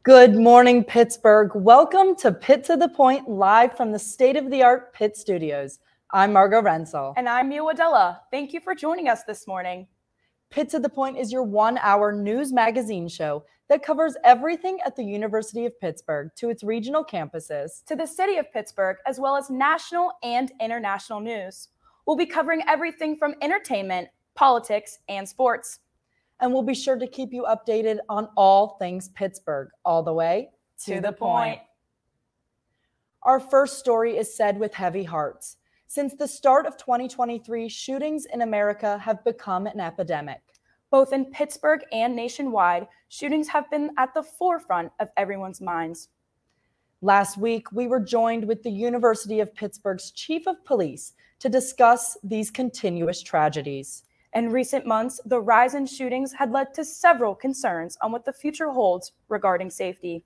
Good morning, Pittsburgh. Welcome to Pitt to the Point, live from the state-of-the-art Pitt Studios. I'm Margot Rensel. And I'm Mia Wadella. Thank you for joining us this morning. Pitt to the Point is your one-hour news magazine show that covers everything at the University of Pittsburgh to its regional campuses, to the City of Pittsburgh, as well as national and international news. We'll be covering everything from entertainment, politics, and sports. And we'll be sure to keep you updated on all things Pittsburgh, all the way to the point. Our first story is said with heavy hearts. Since the start of 2023, shootings in America have become an epidemic. Both in Pittsburgh and nationwide, shootings have been at the forefront of everyone's minds. Last week, we were joined with the University of Pittsburgh's Chief of Police to discuss these continuous tragedies. In recent months, the rise in shootings had led to several concerns on what the future holds regarding safety.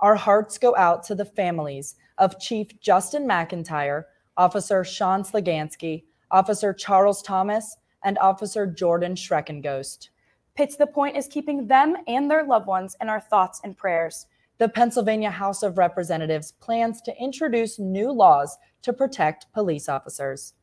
Our hearts go out to the families of Chief Justin McIntyre, Officer Sean Slagansky, Officer Charles Thomas, and Officer Jordan Schreckenghost. Pitt to the Point is keeping them and their loved ones in our thoughts and prayers. The Pennsylvania House of Representatives plans to introduce new laws to protect police officers.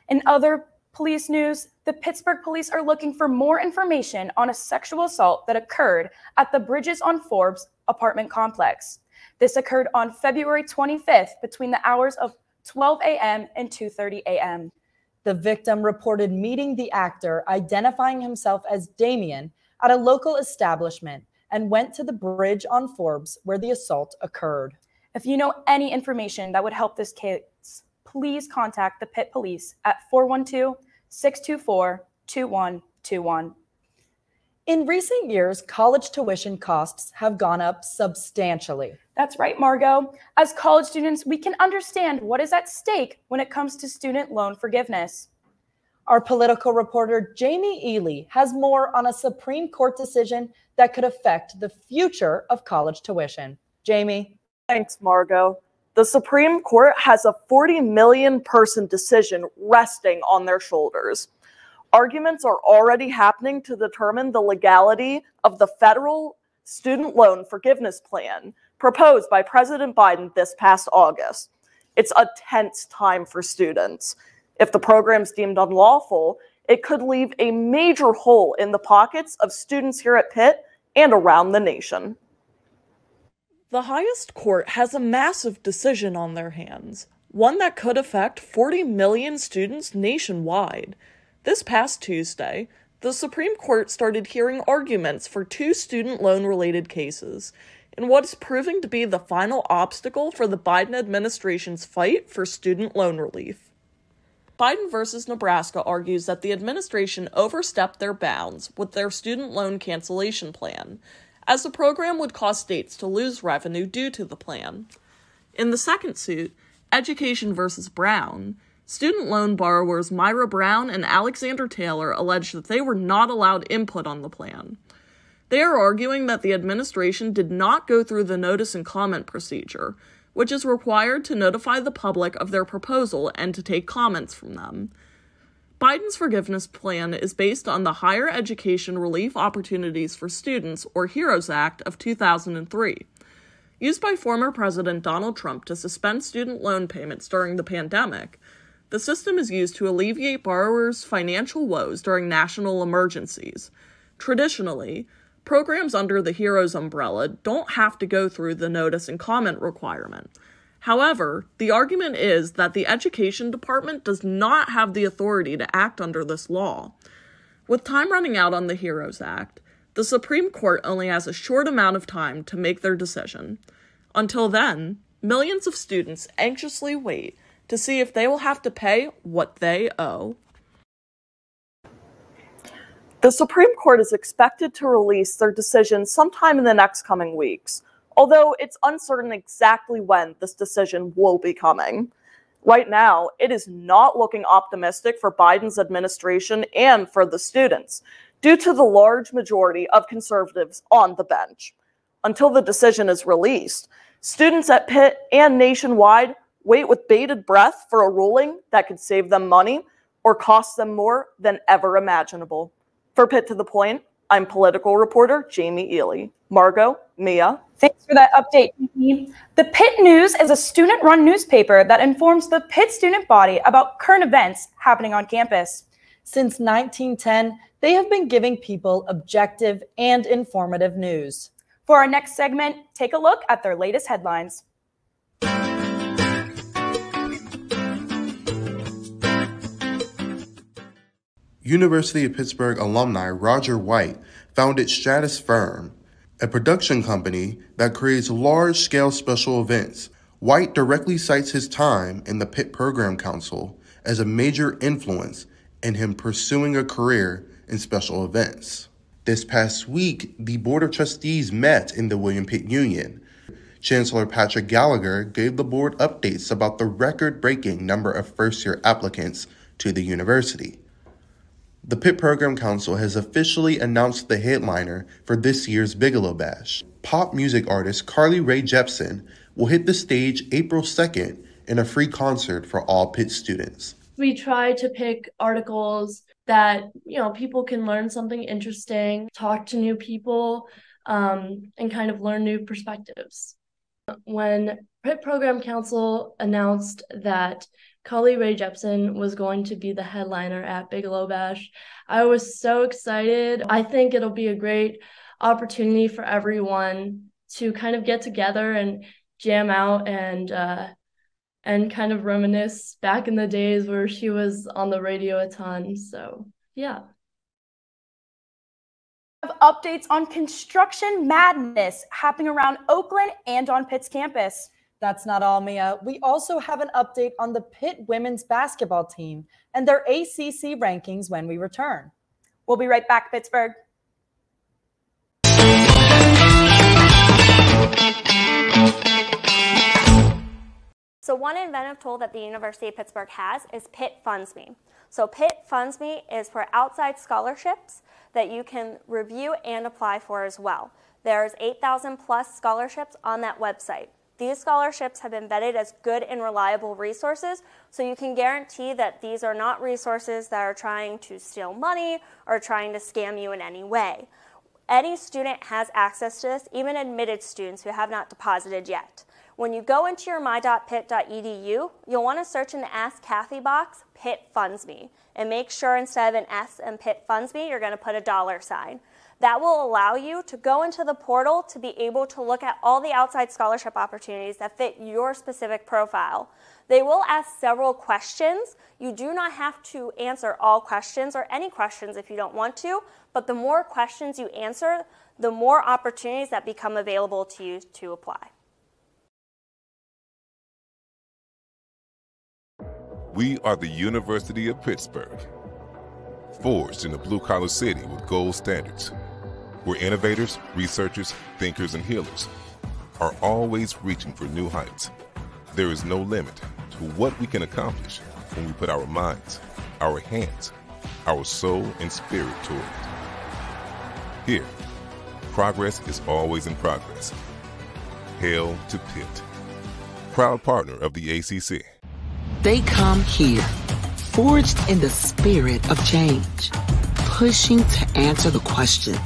In other police news, the Pittsburgh police are looking for more information on a sexual assault that occurred at the Bridges on Forbes apartment complex. This occurred on February 25th between the hours of 12 a.m. and 2:30 a.m. The victim reported meeting the actor, identifying himself as Damien, at a local establishment and went to the Bridge on Forbes where the assault occurred. If you know any information that would help this case, please contact the Pitt Police at 412-624-2121. In recent years, college tuition costs have gone up substantially. That's right, Margot. As college students, we can understand what is at stake when it comes to student loan forgiveness. Our political reporter, Jamie Ely, has more on a Supreme Court decision that could affect the future of college tuition. Jamie. Thanks, Margot. The Supreme Court has a 40 million person decision resting on their shoulders. Arguments are already happening to determine the legality of the federal student loan forgiveness plan proposed by President Biden this past August. It's a tense time for students. If the program's deemed unlawful, it could leave a major hole in the pockets of students here at Pitt and around the nation. The highest court has a massive decision on their hands, one that could affect 40 million students nationwide. This past Tuesday, the Supreme Court started hearing arguments for two student loan-related cases, in what is proving to be the final obstacle for the Biden administration's fight for student loan relief. Biden versus Nebraska argues that the administration overstepped their bounds with their student loan cancellation plan, as the program would cause states to lose revenue due to the plan. In the second suit, Education versus Brown, student loan borrowers Myra Brown and Alexander Taylor alleged that they were not allowed input on the plan. They are arguing that the administration did not go through the notice and comment procedure, which is required to notify the public of their proposal and to take comments from them. Biden's forgiveness plan is based on the Higher Education Relief Opportunities for Students, or HEROES Act of 2003. Used by former President Donald Trump to suspend student loan payments during the pandemic, the system is used to alleviate borrowers' financial woes during national emergencies. Traditionally, programs under the HEROES umbrella don't have to go through the notice and comment requirement. However, the argument is that the Education Department does not have the authority to act under this law. With time running out on the HEROES Act, the Supreme Court only has a short amount of time to make their decision. Until then, millions of students anxiously wait to see if they will have to pay what they owe. The Supreme Court is expected to release their decision sometime in the next coming weeks, although it's uncertain exactly when this decision will be coming. Right now, it is not looking optimistic for Biden's administration and for the students, due to the large majority of conservatives on the bench. Until the decision is released, students at Pitt and nationwide wait with bated breath for a ruling that could save them money or cost them more than ever imaginable. For Pitt to the Point, I'm political reporter Jamie Ely. Margot, Mia. Thanks for that update, Kiki. The Pitt News is a student-run newspaper that informs the Pitt student body about current events happening on campus. Since 1910, they have been giving people objective and informative news. For our next segment, take a look at their latest headlines. University of Pittsburgh alumni Roger White founded Stratus Firm, a production company that creates large-scale special events. White directly cites his time in the Pitt Program Council as a major influence in him pursuing a career in special events. This past week, the Board of Trustees met in the William Pitt Union. Chancellor Patrick Gallagher gave the board updates about the record-breaking number of first-year applicants to the university. The Pitt Program Council has officially announced the headliner for this year's Bigelow Bash. Pop music artist Carly Rae Jepsen will hit the stage April 2nd in a free concert for all Pitt students. We try to pick articles that, people can learn something interesting, talk to new people, and kind of learn new perspectives. When Pitt Program Council announced that Carly Rae Jepsen was going to be the headliner at Bigelow Bash, I was so excited. I think it'll be a great opportunity for everyone to kind of get together and jam out and kind of reminisce back in the days where she was on the radio a ton. So, yeah. Updates on construction madness happening around Oakland and on Pitt's campus. That's not all, Mia. We also have an update on the Pitt women's basketball team and their ACC rankings when we return. We'll be right back, Pittsburgh. So one inventive tool that the University of Pittsburgh has is Pitt Funds Me. So Pitt Funds Me is for outside scholarships that you can review and apply for as well. There's 8,000 plus scholarships on that website. These scholarships have been vetted as good and reliable resources, so you can guarantee that these are not resources that are trying to steal money or trying to scam you in any way. Any student has access to this, even admitted students who have not deposited yet. When you go into your my.pitt.edu, you'll want to search in the Ask Kathy box, Pitt Funds Me, and make sure instead of an S in Pitt Funds Me, you're going to put a $sign. That will allow you to go into the portal to be able to look at all the outside scholarship opportunities that fit your specific profile. They will ask several questions. You do not have to answer all questions or any questions if you don't want to, but the more questions you answer, the more opportunities that become available to you to apply. We are the University of Pittsburgh, forged in a blue-collar city with gold standards, where innovators, researchers, thinkers, and healers are always reaching for new heights. There is no limit to what we can accomplish when we put our minds, our hands, our soul, and spirit toward it. Here, progress is always in progress. Hail to Pitt, proud partner of the ACC. They come here, forged in the spirit of change, pushing to answer the questions,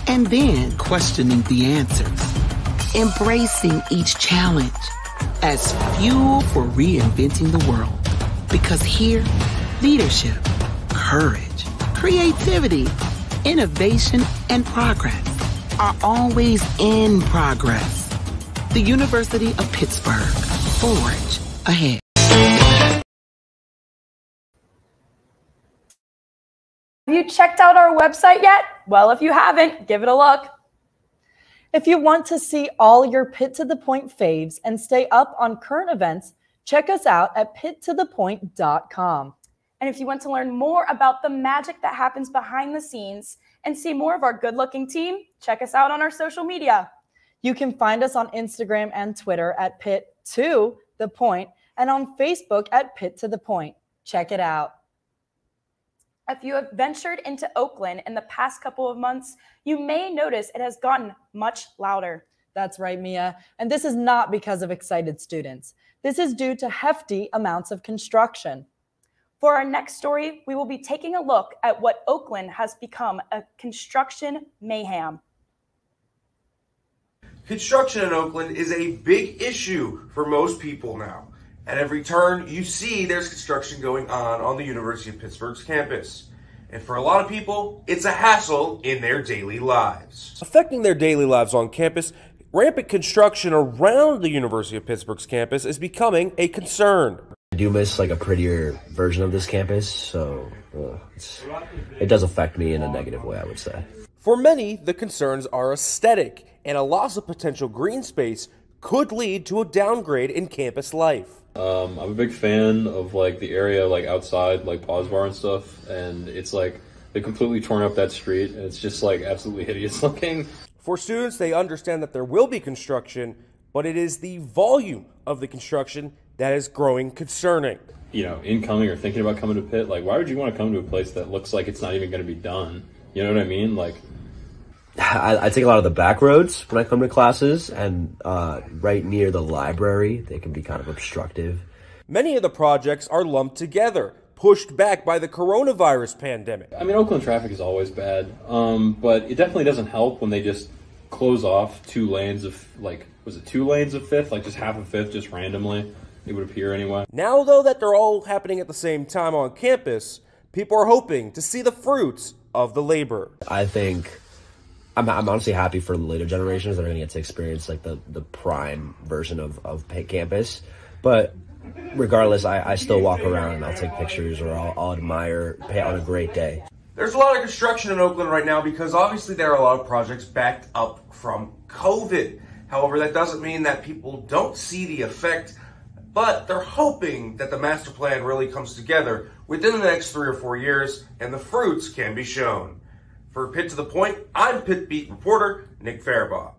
and then questioning the answers, embracing each challenge as fuel for reinventing the world. Because here, leadership, courage, creativity, innovation, and progress are always in progress. The University of Pittsburgh, forge ahead. Have you checked out our website yet? Well, if you haven't, give it a look. If you want to see all your Pitt to the Point faves and stay up on current events, check us out at pittothepoint.com. And if you want to learn more about the magic that happens behind the scenes and see more of our good-looking team, check us out on our social media. You can find us on Instagram and Twitter at Pitt to the Point and on Facebook at Pitt to the Point. Check it out. If you have ventured into Oakland in the past couple of months, you may notice it has gotten much louder. That's right, Mia. And this is not because of excited students. This is due to hefty amounts of construction. For our next story, we will be taking a look at what Oakland has become a construction mayhem. Construction in Oakland is a big issue for most people now. At every turn you see there's construction going on the University of Pittsburgh's campus. And for a lot of people, it's a hassle in their daily lives. Affecting their daily lives on campus, rampant construction around the University of Pittsburgh's campus is becoming a concern. I do miss like a prettier version of this campus, so it does affect me in a negative way, I would say. For many, the concerns are aesthetic, and a loss of potential green space could lead to a downgrade in campus life. I'm a big fan of like the area like outside, like Pause Bar and stuff, and it's like they completely torn up that street, and it's just like absolutely hideous looking. For students, they understand that there will be construction, but it is the volume of the construction that is growing concerning. You know, incoming or thinking about coming to Pitt, like why would you want to come to a place that looks like it's not even going to be done? You know what I mean? Like, I take a lot of the back roads when I come to classes, and right near the library, they can be kind of obstructive. Many of the projects are lumped together, pushed back by the coronavirus pandemic. I mean, Oakland traffic is always bad, but it definitely doesn't help when they just close off 2 lanes of, like, was it 2 lanes of 5th? Like just half of 5th, just randomly, it would appear anyway. Now, though, that they're all happening at the same time on campus, people are hoping to see the fruits of the labor. I think I'm honestly happy for the later generations that are going to get to experience like the prime version of Pitt campus. But regardless, I still walk around and I'll take pictures or I'll admire Pitt on a great day. There's a lot of construction in Oakland right now because obviously there are a lot of projects backed up from COVID. However, that doesn't mean that people don't see the effect, but they're hoping that the master plan really comes together within the next 3 or 4 years and the fruits can be shown. For Pitt to the Point, I'm Pitt Beat reporter Nick Faribaugh.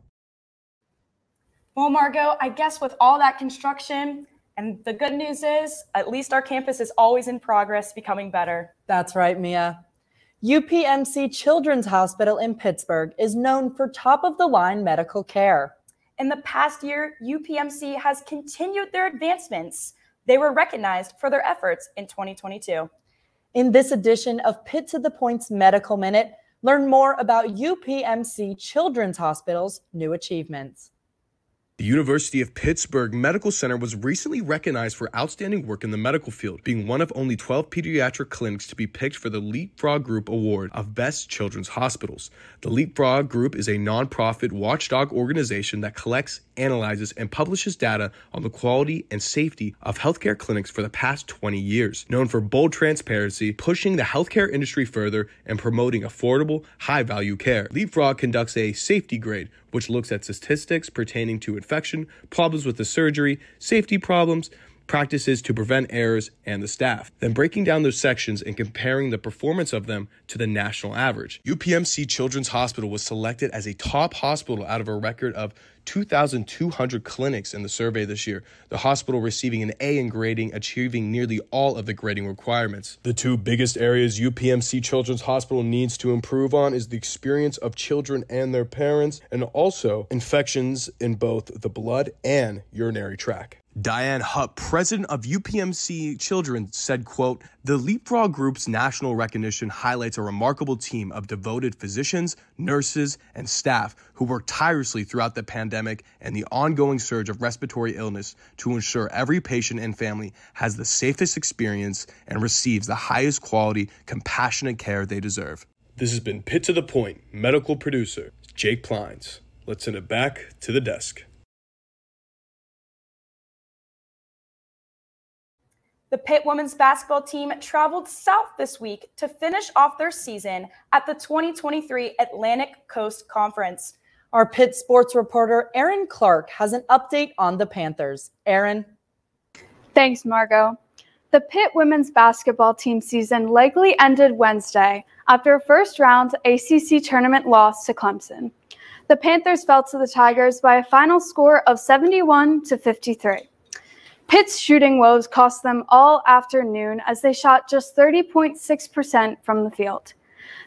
Well, Margot, I guess with all that construction, and the good news is, at least our campus is always in progress, becoming better. That's right, Mia. UPMC Children's Hospital in Pittsburgh is known for top-of-the-line medical care. In the past year, UPMC has continued their advancements. They were recognized for their efforts in 2022. In this edition of Pitt to the Point's Medical Minute, learn more about UPMC Children's Hospital's new achievements. The University of Pittsburgh Medical Center was recently recognized for outstanding work in the medical field, being one of only 12 pediatric clinics to be picked for the Leapfrog Group Award of Best Children's Hospitals. The Leapfrog Group is a nonprofit watchdog organization that collects, analyzes, and publishes data on the quality and safety of healthcare clinics for the past 20 years. Known for bold transparency, pushing the healthcare industry further, and promoting affordable, high-value care, Leapfrog conducts a safety grade, which looks at statistics pertaining to infection, problems with the surgery, safety problems, practices to prevent errors, and the staff, then breaking down those sections and comparing the performance of them to the national average. UPMC Children's Hospital was selected as a top hospital out of a record of 2,200 clinics in the survey this year, the hospital receiving an A in grading, achieving nearly all of the grading requirements. The 2 biggest areas UPMC Children's Hospital needs to improve on is the experience of children and their parents, and also infections in both the blood and urinary tract. Diane Hupp, president of UPMC Children, said, quote, "The Leapfrog Group's national recognition highlights a remarkable team of devoted physicians, nurses, and staff who worked tirelessly throughout the pandemic and the ongoing surge of respiratory illness to ensure every patient and family has the safest experience and receives the highest quality, compassionate care they deserve." This has been Pitt to the Point, medical producer Jake Plines. Let's send it back to the desk. The Pitt women's basketball team traveled south this week to finish off their season at the 2023 Atlantic Coast Conference. Our Pitt sports reporter, Erin Clark, has an update on the Panthers. Erin? Thanks, Margot. The Pitt women's basketball team season likely ended Wednesday after a first-round ACC tournament loss to Clemson. The Panthers fell to the Tigers by a final score of 71-53. Pitt's shooting woes cost them all afternoon as they shot just 30.6% from the field.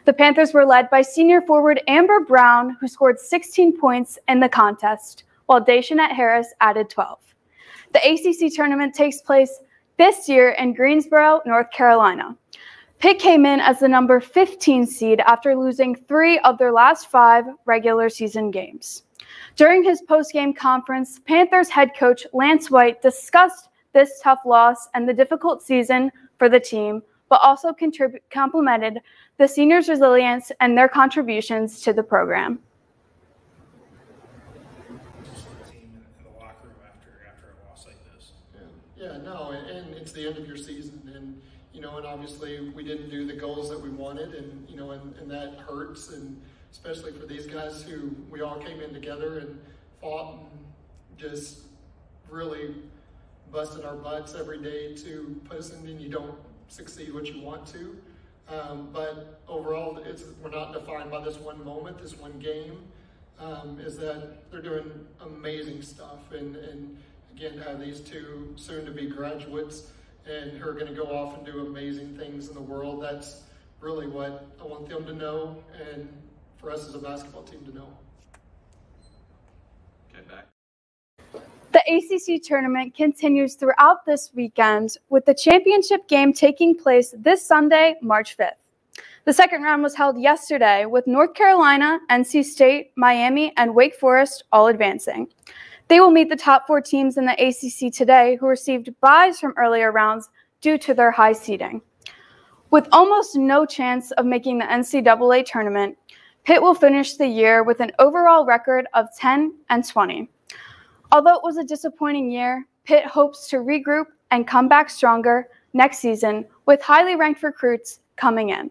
The Panthers were led by senior forward Amber Brown, who scored 16 points in the contest, while Daishanette Harris added 12. The ACC tournament takes place this year in Greensboro, North Carolina. Pitt came in as the number 15 seed after losing 3 of their last 5 regular season games. During his post-game conference, Panthers head coach Lance White discussed this tough loss and the difficult season for the team, but also complimented the seniors' resilience and their contributions to the program. Yeah, no, and it's the end of your season, and and obviously we didn't do the goals that we wanted, and and that hurts, and especially for these guys who we all came in together and fought and just really busted our butts every day to put us in, and you don't succeed what you want to. But overall, we're not defined by this one moment, this one game. Is that they're doing amazing stuff, and again, to have these 2 soon-to-be graduates and who are going to go off and do amazing things in the world, that's really what I want them to know, and for us as a basketball team to know. Okay, back. The ACC tournament continues throughout this weekend, with the championship game taking place this Sunday, March 5th. The second round was held yesterday, with North Carolina, NC State, Miami, and Wake Forest all advancing. They will meet the top 4 teams in the ACC today, who received byes from earlier rounds due to their high seeding. With almost no chance of making the NCAA tournament, Pitt will finish the year with an overall record of 10-20. Although it was a disappointing year, Pitt hopes to regroup and come back stronger next season with highly ranked recruits coming in.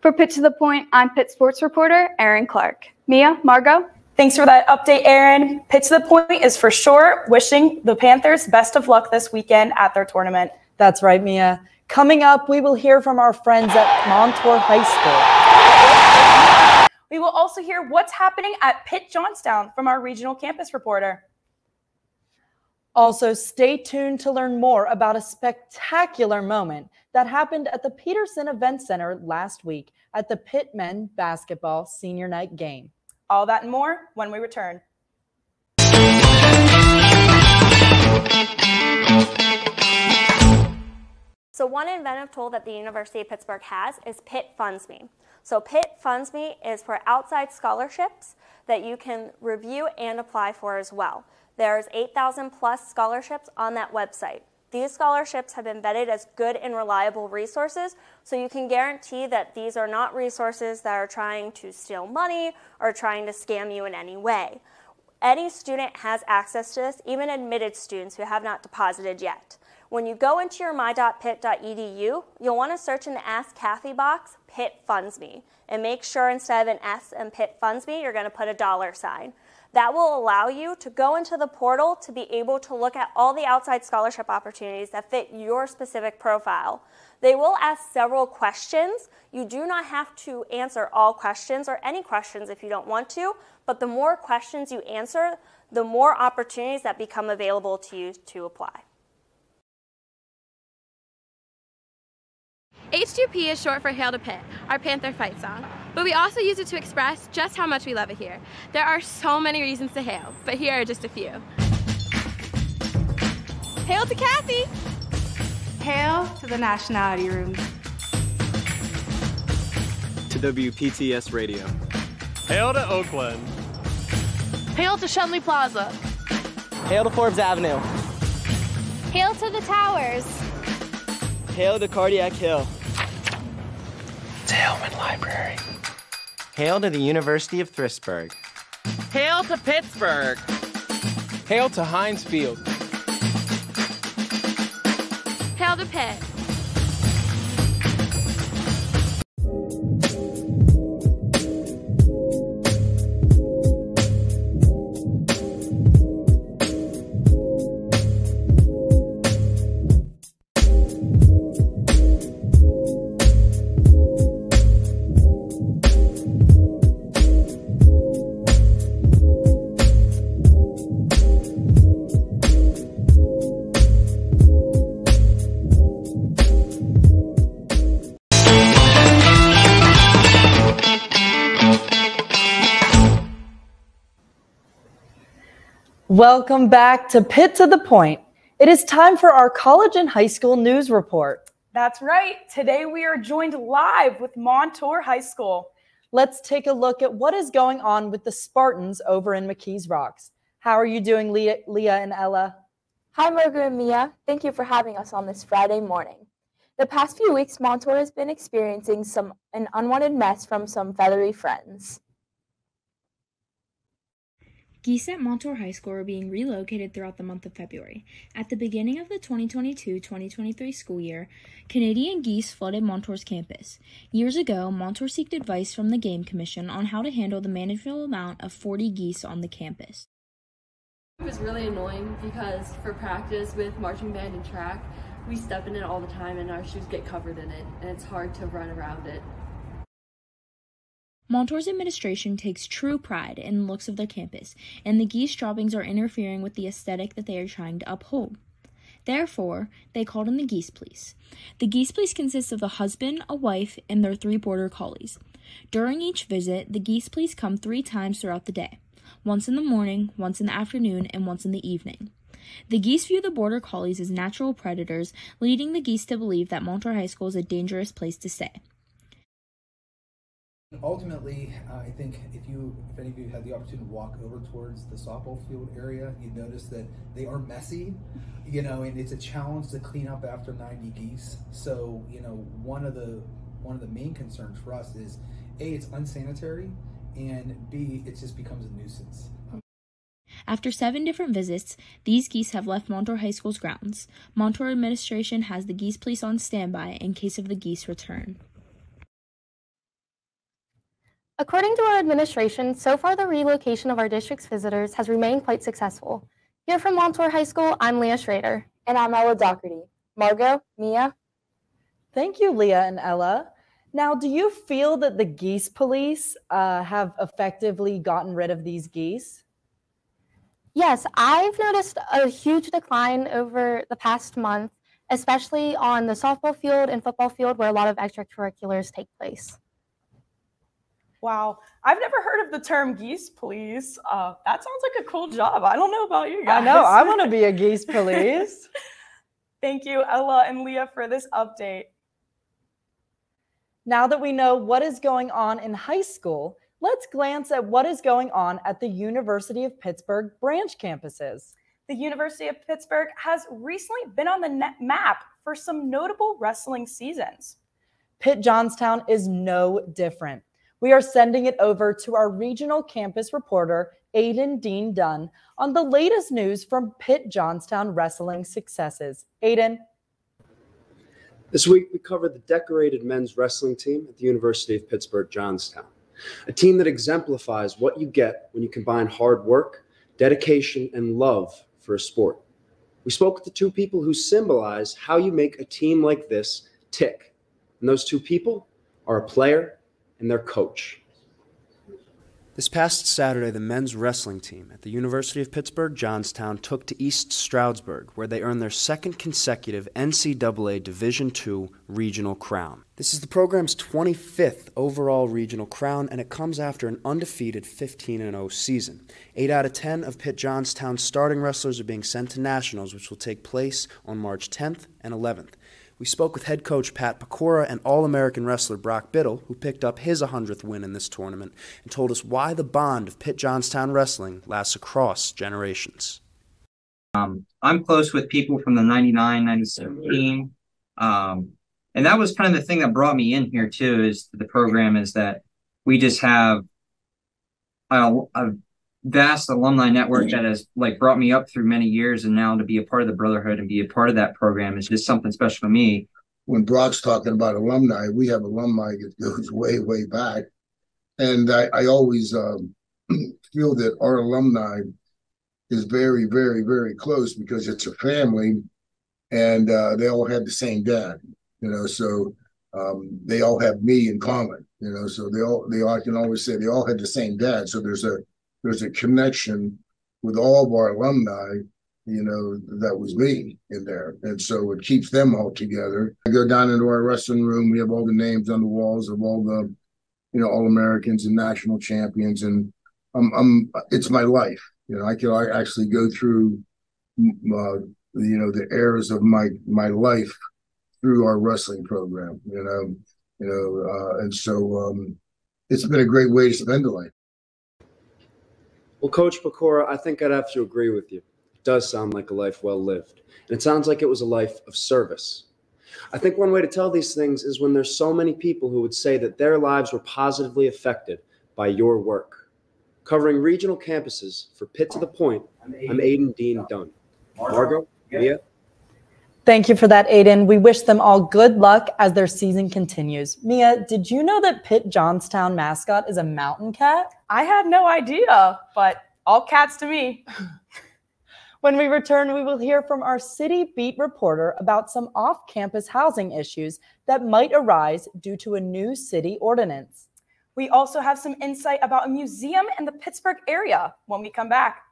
For Pitt to the Point, I'm Pitt sports reporter Erin Clark. Mia, Margot? Thanks for that update, Erin. Pitt to the Point is for sure wishing the Panthers best of luck this weekend at their tournament. That's right, Mia. Coming up, we will hear from our friends at Montour High School. We will also hear what's happening at Pitt Johnstown from our regional campus reporter. Also, stay tuned to learn more about a spectacular moment that happened at the Peterson Event Center last week at the Pitt Men Basketball Senior Night Game. All that and more when we return. So one inventive tool that the University of Pittsburgh has is Pitt Funds Me. So Pitt Funds Me is for outside scholarships that you can review and apply for as well. There's 8,000 plus scholarships on that website. These scholarships have been vetted as good and reliable resources, so you can guarantee that these are not resources that are trying to steal money or trying to scam you in any way. Any student has access to this, even admitted students who have not deposited yet. When you go into your my.pitt.edu, you'll want to search in the Ask Kathy box, Pitt Funds Me, and make sure instead of an S in Pitt Funds Me, you're going to put a $sign. That will allow you to go into the portal to be able to look at all the outside scholarship opportunities that fit your specific profile. They will ask several questions. You do not have to answer all questions or any questions if you don't want to, but the more questions you answer, the more opportunities that become available to you to apply. H2P is short for Hail to Pitt, our Panther fight song, but we also use it to express just how much we love it here. There are so many reasons to hail, but here are just a few. Hail to Kathy! Hail to the Nationality Room. To WPTS Radio. Hail to Oakland. Hail to Shenley Plaza. Hail to Forbes Avenue. Hail to the towers. Hail to Cardiac Hill. To Hillman Library. Hail to the University of Pittsburgh. Hail to Pittsburgh. Hail to Heinz Field. Hail to Pitt. Welcome back to Pitt to the Point. It is time for our college and high school news report. That's right. Today we are joined live with Montour High School. Let's take a look at what is going on with the Spartans over in McKees Rocks. How are you doing, Leah and Ella? Hi, Margaret and Mia. Thank you for having us on this Friday morning. The past few weeks, Montour has been experiencing an unwanted mess from some feathery friends. Geese at Montour High School are being relocated throughout the month of February. At the beginning of the 2022-2023 school year, Canadian geese flooded Montour's campus. Years ago, Montour sought advice from the Game Commission on how to handle the manageable amount of 40 geese on the campus. It was really annoying because for practice with marching band and track, we step in it all the time and our shoes get covered in it, and it's hard to run around it. Montour's administration takes true pride in the looks of their campus, and the geese droppings are interfering with the aesthetic that they are trying to uphold. Therefore, they called in the Geese Police. The Geese Police consists of a husband, a wife, and their 3 border collies. During each visit, the Geese Police come 3 times throughout the day, once in the morning, once in the afternoon, and once in the evening. The geese view the border collies as natural predators, leading the geese to believe that Montour High School is a dangerous place to stay. Ultimately, I think if any of you had the opportunity to walk over towards the softball field area, you'd notice that they are messy, and it's a challenge to clean up after 90 geese. So, one of the main concerns for us is A, it's unsanitary, and B, it just becomes a nuisance. After 7 different visits, these geese have left Montour High School's grounds. Montour administration has the Geese Police on standby in case of the geese return. According to our administration, so far the relocation of our district's visitors has remained quite successful. Here from Montour High School, I'm Leah Schrader. And I'm Ella Doherty. Margot, Mia? Thank you, Leah and Ella. Now, do you feel that the Geese Police have effectively gotten rid of these geese? Yes, I've noticed a huge decline over the past month, especially on the softball field and football field where a lot of extracurriculars take place. Wow, I've never heard of the term Geese Police. That sounds like a cool job. I don't know about you guys. I know, I want to be a Geese Police. Thank you, Ella and Leah, for this update. Now that we know what is going on in high school, let's glance at what is going on at the University of Pittsburgh branch campuses. The University of Pittsburgh has recently been on the map for some notable wrestling seasons. Pitt Johnstown is no different. We are sending it over to our regional campus reporter, Aiden Dean Dunn, on the latest news from Pitt Johnstown wrestling successes. Aiden. This week, we covered the decorated men's wrestling team at the University of Pittsburgh Johnstown, a team that exemplifies what you get when you combine hard work, dedication, and love for a sport. We spoke with the 2 people who symbolize how you make a team like this tick, and those 2 people are a player and their coach. This past Saturday, the men's wrestling team at the University of Pittsburgh Johnstown took to East Stroudsburg, where they earned their 2nd consecutive NCAA Division II regional crown. This is the program's 25th overall regional crown, and it comes after an undefeated 15-0 season. 8 out of 10 of Pitt Johnstown's starting wrestlers are being sent to nationals, which will take place on March 10th and 11th. We spoke with head coach Pat Pecora and All-American wrestler Brock Biddle, who picked up his 100th win in this tournament, and told us why the bond of Pitt Johnstown wrestling lasts across generations. I'm close with people from the 99, 97 team. And that was kind of the thing that brought me in here, too, is the program is that we just have a vast alumni network that has brought me up through many years, and now to be a part of the brotherhood and be a part of that program is just something special to me. When Brock's talking about alumni, we have alumni that goes way, way back. And I always feel that our alumni is very, very, very close because it's a family and they all have the same dad, so they all have me in common, so I can always say they all had the same dad. So there's a connection with all of our alumni, that was me in there. And so it keeps them all together. I go down into our wrestling room. We have all the names on the walls of all the, All-Americans and national champions. And it's my life. I can actually go through the errors of my life through our wrestling program, and so it's been a great way to spend a life. Well, Coach Pecora, I think I'd have to agree with you. It does sound like a life well lived, and it sounds like it was a life of service. I think one way to tell these things is when there's so many people who would say that their lives were positively affected by your work. Covering regional campuses for Pitt to the Point, I'm Aiden Dean Dunn. Margot, Mia? Thank you for that, Aiden. We wish them all good luck as their season continues. Mia, did you know that Pitt Johnstown mascot is a mountain cat? I had no idea, but all cats to me. When we return, we will hear from our city beat reporter about some off-campus housing issues that might arise due to a new city ordinance. We also have some insight about a museum in the Pittsburgh area when we come back.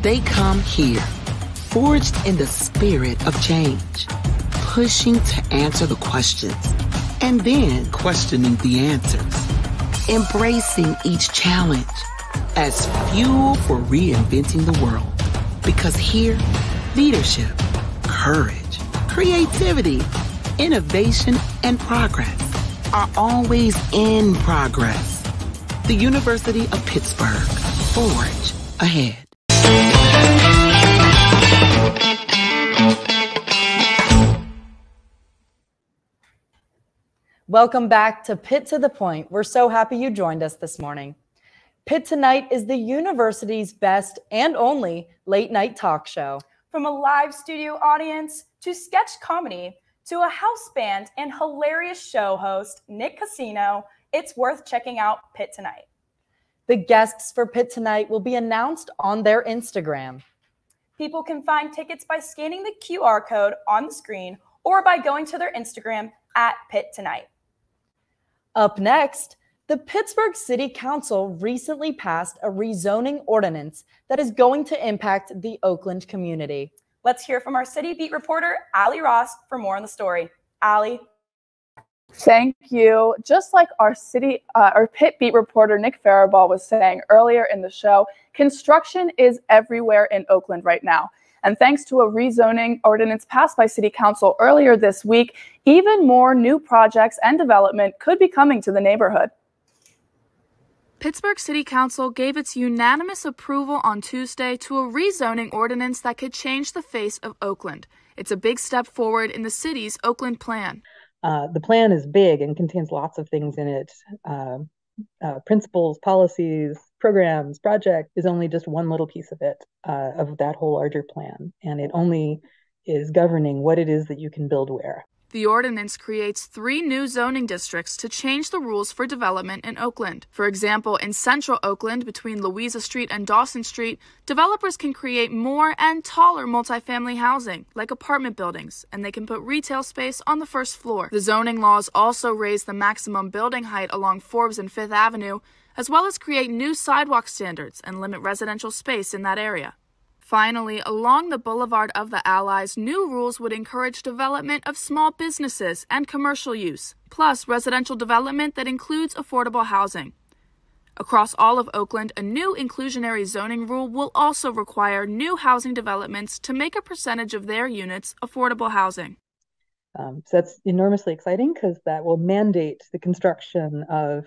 They come here, forged in the spirit of change, pushing to answer the questions, and then questioning the answers, embracing each challenge as fuel for reinventing the world. Because here, leadership, courage, creativity, innovation, and progress are always in progress. The University of Pittsburgh, forge ahead. Welcome back to Pitt to the Point. We're so happy you joined us this morning. Pitt Tonight is the university's best and only late night talk show. From a live studio audience to sketch comedy to a house band and hilarious show host, Nick Casino, it's worth checking out Pitt Tonight. The guests for Pitt Tonight will be announced on their Instagram. People can find tickets by scanning the QR code on the screen or by going to their Instagram at Pitt Tonight. Up next, the Pittsburgh City Council recently passed a rezoning ordinance that is going to impact the Oakland community. Let's hear from our city beat reporter, Allie Ross, for more on the story. Allie. Thank you. Just like our Pitt beat reporter Nick Faribault was saying earlier in the show, construction is everywhere in Oakland right now. And thanks to a rezoning ordinance passed by City Council earlier this week, even more new projects and development could be coming to the neighborhood. Pittsburgh City Council gave its unanimous approval on Tuesday to a rezoning ordinance that could change the face of Oakland. It's a big step forward in the city's Oakland plan. The plan is big and contains lots of things in it. Principles, policies, programs, project is only just one little piece of it, of that whole larger plan. And it only is governing what it is that you can build where. The ordinance creates 3 new zoning districts to change the rules for development in Oakland. For example, in central Oakland, between Louisa Street and Dawson Street, developers can create more and taller multifamily housing, like apartment buildings, and they can put retail space on the first floor. The zoning laws also raise the maximum building height along Forbes and Fifth Avenue, as well as create new sidewalk standards and limit residential space in that area. Finally, along the Boulevard of the Allies, new rules would encourage development of small businesses and commercial use, plus residential development that includes affordable housing. Across all of Oakland, a new inclusionary zoning rule will also require new housing developments to make a percentage of their units affordable housing. So that's enormously exciting because that will mandate the construction of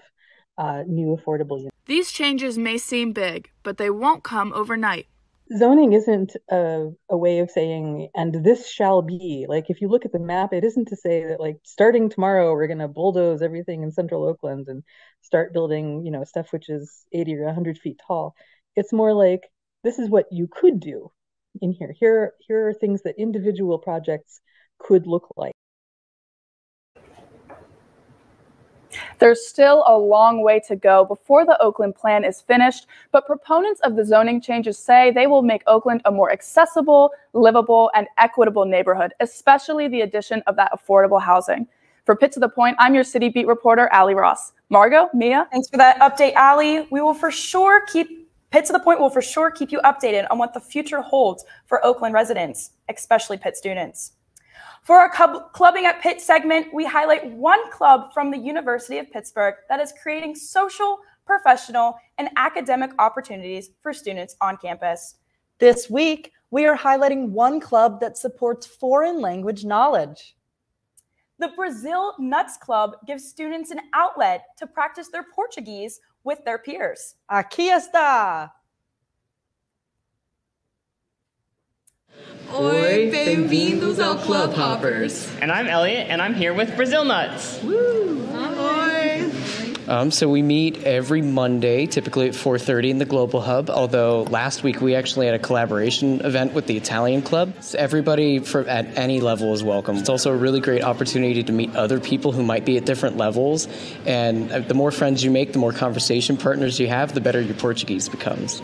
new affordable units. These changes may seem big, but they won't come overnight. Zoning isn't a way of saying, and this shall be. Like, if you look at the map, it isn't to say that, like, starting tomorrow, we're going to bulldoze everything in central Oakland and start building, stuff which is 80 or 100 feet tall. It's more like, this is what you could do in here. Here are things that individual projects could look like. There's still a long way to go before the Oakland plan is finished, but proponents of the zoning changes say they will make Oakland a more accessible, livable, and equitable neighborhood, especially the addition of that affordable housing. For Pitt to the Point, I'm your City Beat reporter, Allie Ross. Margot, Mia? Thanks for that update, Allie. Pitt to the Point will for sure keep you updated on what the future holds for Oakland residents, especially Pitt students. For our Clubbing at Pitt segment, we highlight one club from the University of Pittsburgh that is creating social, professional, and academic opportunities for students on campus. This week, we are highlighting one club that supports foreign language knowledge. The Brazil Nuts Club gives students an outlet to practice their Portuguese with their peers. Aqui está! Oi, bem-vindos ao Club Hoppers. And I'm Elliot, and I'm here with Brazil Nuts. Woo! Ahoy! So we meet every Monday, typically at 4:30 in the Global Hub, although last week we actually had a collaboration event with the Italian Club. So everybody at any level is welcome. It's also a really great opportunity to meet other people who might be at different levels, and the more friends you make, the more conversation partners you have, the better your Portuguese becomes.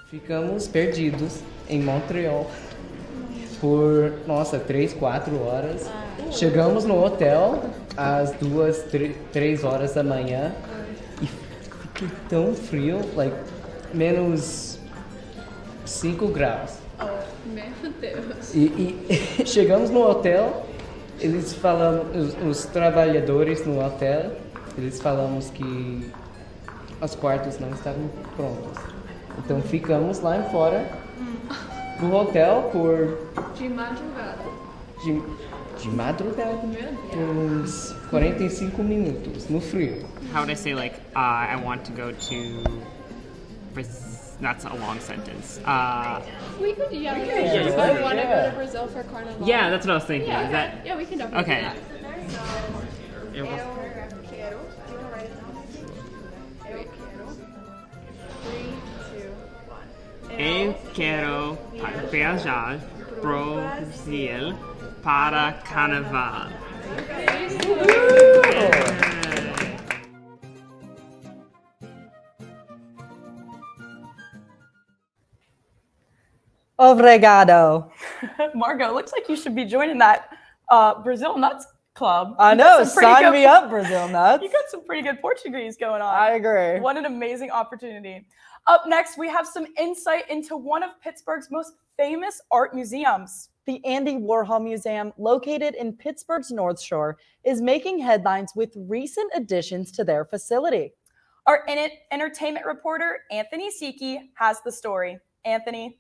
Ficamos perdidos em Montreal por, 3, 4 horas. Chegamos no hotel às 2, 3 horas da manhã e fiquei tão frio, menos 5 graus. Oh, meu Deus. E chegamos no hotel, eles falam, os trabalhadores no hotel, eles falamos que os quartos não estavam prontos. Então ficamos lá fora no hotel por... De madrugada. De madrugada, uns 45 minutos, no frio. How would I say, I want to go to... That's a long sentence. We could yell it. I want to go to Brazil for Carnival. Yeah, that's what I was thinking. Yeah, Is that... yeah, we can definitely Okay. do that. Eu quero viajar pro Brasil para Carnaval. Obrigado. Margot, looks like you should be joining that Brazil Nuts Club. I know, sign me up, Brazil Nuts. You got some pretty good Portuguese going on. I agree. What an amazing opportunity. Up next, we have some insight into one of Pittsburgh's most famous art museums. The Andy Warhol Museum, located in Pittsburgh's North Shore, is making headlines with recent additions to their facility. Our entertainment reporter, Anthony Siki, has the story. Anthony.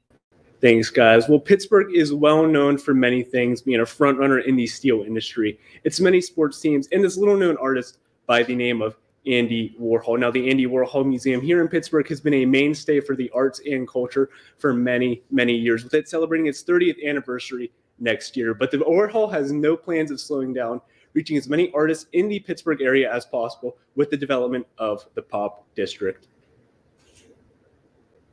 Thanks, guys. Well, Pittsburgh is well known for many things, being a front runner in the steel industry. It's many sports teams and this little known artist by the name of Andy Warhol. Now, the Andy Warhol Museum here in Pittsburgh has been a mainstay for the arts and culture for many, many years, with it celebrating its 30th anniversary next year. But the Warhol has no plans of slowing down, reaching as many artists in the Pittsburgh area as possible with the development of the Pop District.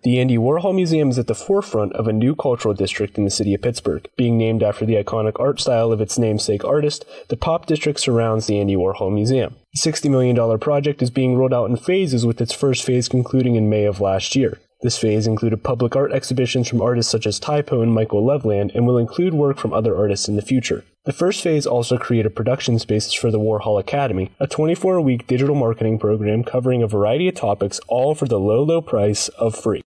The Andy Warhol Museum is at the forefront of a new cultural district in the city of Pittsburgh. Being named after the iconic art style of its namesake artist, the Pop District surrounds the Andy Warhol Museum. The $60 million project is being rolled out in phases, with its first phase concluding in May of last year. This phase included public art exhibitions from artists such as Typo and Michael Loveland, and will include work from other artists in the future. The first phase also created production spaces for the Warhol Academy, a 24-week digital marketing program covering a variety of topics, all for the low price of free.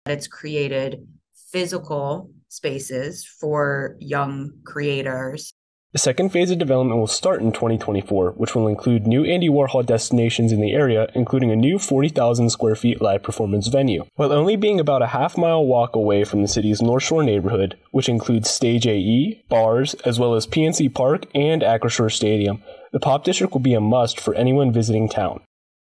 It's created physical spaces for young creators. The second phase of development will start in 2024, which will include new Andy Warhol destinations in the area, including a new 40,000 square feet live performance venue. While only being about a half-mile walk away from the city's North Shore neighborhood, which includes Stage AE, bars, as well as PNC Park and Acrisure Stadium, the Pop District will be a must for anyone visiting town.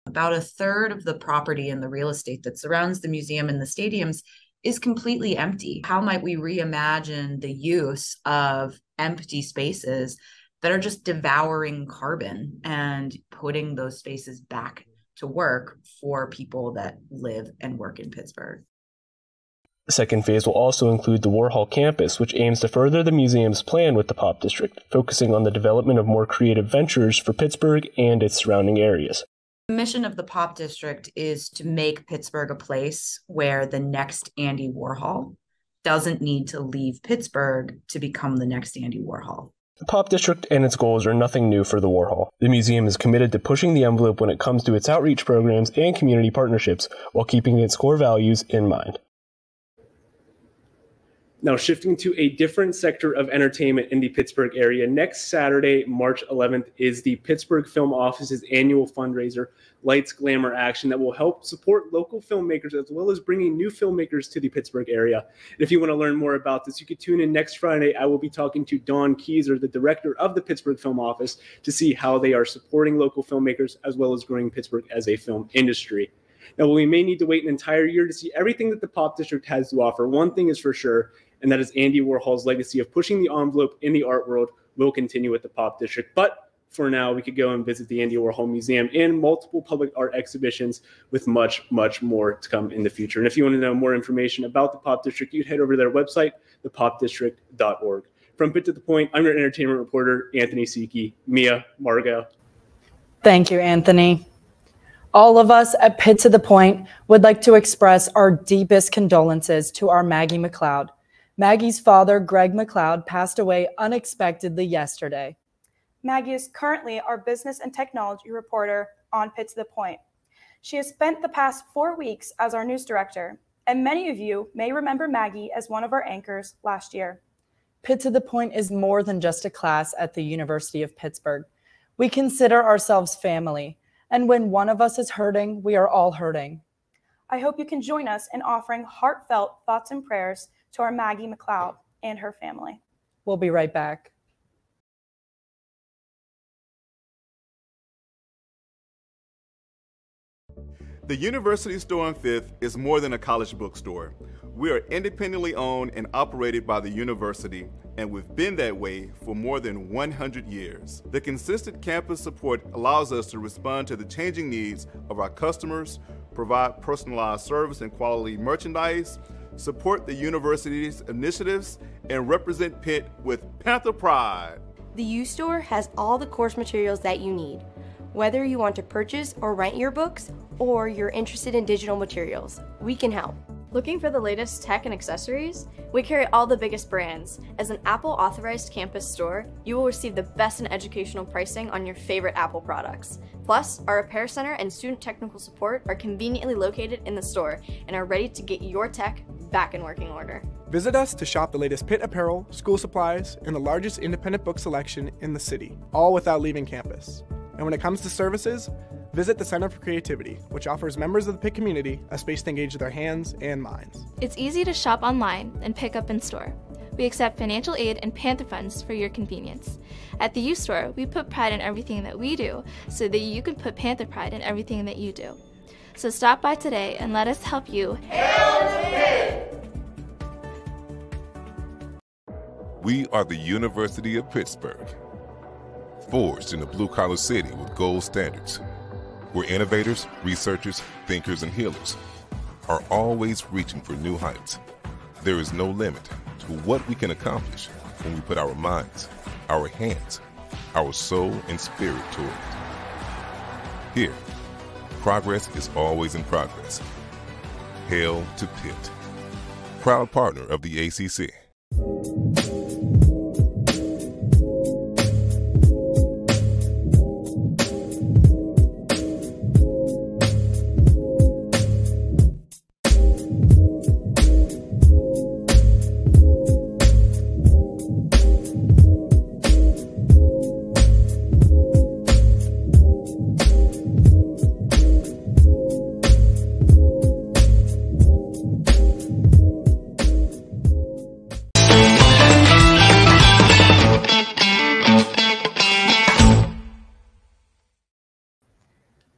About a third of the property and the real estate that surrounds the museum and the stadiums is completely empty. How might we reimagine the use of empty spaces that are just devouring carbon and putting those spaces back to work for people that live and work in Pittsburgh? The second phase will also include the Warhol campus, which aims to further the museum's plan with the Pop District, focusing on the development of more creative ventures for Pittsburgh and its surrounding areas. The mission of the Pop District is to make Pittsburgh a place where the next Andy Warhol doesn't need to leave Pittsburgh to become the next Andy Warhol. The Pop District and its goals are nothing new for the Warhol. The museum is committed to pushing the envelope when it comes to its outreach programs and community partnerships, while keeping its core values in mind. Now, shifting to a different sector of entertainment in the Pittsburgh area, next Saturday, March 11th, is the Pittsburgh Film Office's annual fundraiser, Lights, Glamour, Action, that will help support local filmmakers as well as bringing new filmmakers to the Pittsburgh area. And if you want to learn more about this, you can tune in next Friday. I will be talking to Dawn Keyser, the director of the Pittsburgh Film Office, to see how they are supporting local filmmakers as well as growing Pittsburgh as a film industry. Now, we may need to wait an entire year to see everything that the Pop District has to offer. One thing is for sure, and that is Andy Warhol's legacy of pushing the envelope in the art world will continue with the Pop District. But for now, we could go and visit the Andy Warhol Museum and multiple public art exhibitions with much, much more to come in the future. And if you want to know more information about the Pop District, you can head over to their website, thepopdistrict.org. From Pitt to the Point, I'm your entertainment reporter, Anthony Siki. Mia, Margot. Thank you, Anthony. All of us at Pitt to the Point would like to express our deepest condolences to our Maggie McLeod. Maggie's father, Greg McLeod, passed away unexpectedly yesterday. Maggie is currently our business and technology reporter on Pitt to the Point. She has spent the past 4 weeks as our news director, and many of you may remember Maggie as one of our anchors last year. Pitt to the Point is more than just a class at the University of Pittsburgh. We consider ourselves family, and when one of us is hurting, we are all hurting. I hope you can join us in offering heartfelt thoughts and prayers to our Maggie McLeod and her family. We'll be right back. The University Store on 5th is more than a college bookstore. We are independently owned and operated by the university, and we've been that way for more than 100 years. The consistent campus support allows us to respond to the changing needs of our customers, provide personalized service and quality merchandise, support the university's initiatives, and represent Pitt with Panther pride. The U-Store has all the course materials that you need. Whether you want to purchase or rent your books, or you're interested in digital materials, we can help. Looking for the latest tech and accessories? We carry all the biggest brands. As an Apple authorized campus store, you will receive the best in educational pricing on your favorite Apple products. Plus, our repair center and student technical support are conveniently located in the store and are ready to get your tech back in working order. Visit us to shop the latest Pitt apparel, school supplies, and the largest independent book selection in the city, all without leaving campus. And when it comes to services, visit the Center for Creativity, which offers members of the Pitt community a space to engage their hands and minds. It's easy to shop online and pick up in store. We accept financial aid and Panther funds for your convenience. At the U-Store, we put pride in everything that we do so that you can put Panther pride in everything that you do. So stop by today and let us help you. Hail to Pitt! We are the University of Pittsburgh, forged in a blue-collar city with gold standards, where innovators, researchers, thinkers, and healers are always reaching for new heights. There is no limit to what we can accomplish when we put our minds, our hands, our soul, and spirit toward it. Here, progress is always in progress. Hail to Pitt, proud partner of the ACC.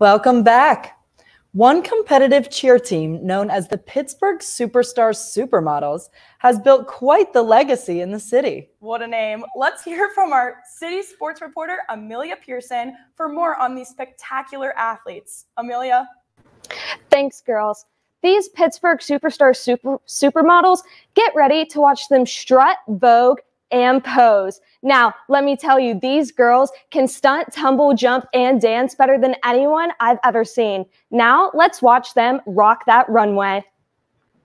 Welcome back. One competitive cheer team known as the Pittsburgh Superstar Supermodels has built quite the legacy in the city. What a name. Let's hear from our city sports reporter, Amelia Pearson, for more on these spectacular athletes. Amelia? Thanks, girls. These Pittsburgh Superstar supermodels, get ready to watch them strut, vogue, and pose. Now, let me tell you, these girls can stunt, tumble, jump, and dance better than anyone I've ever seen. Now, let's watch them rock that runway.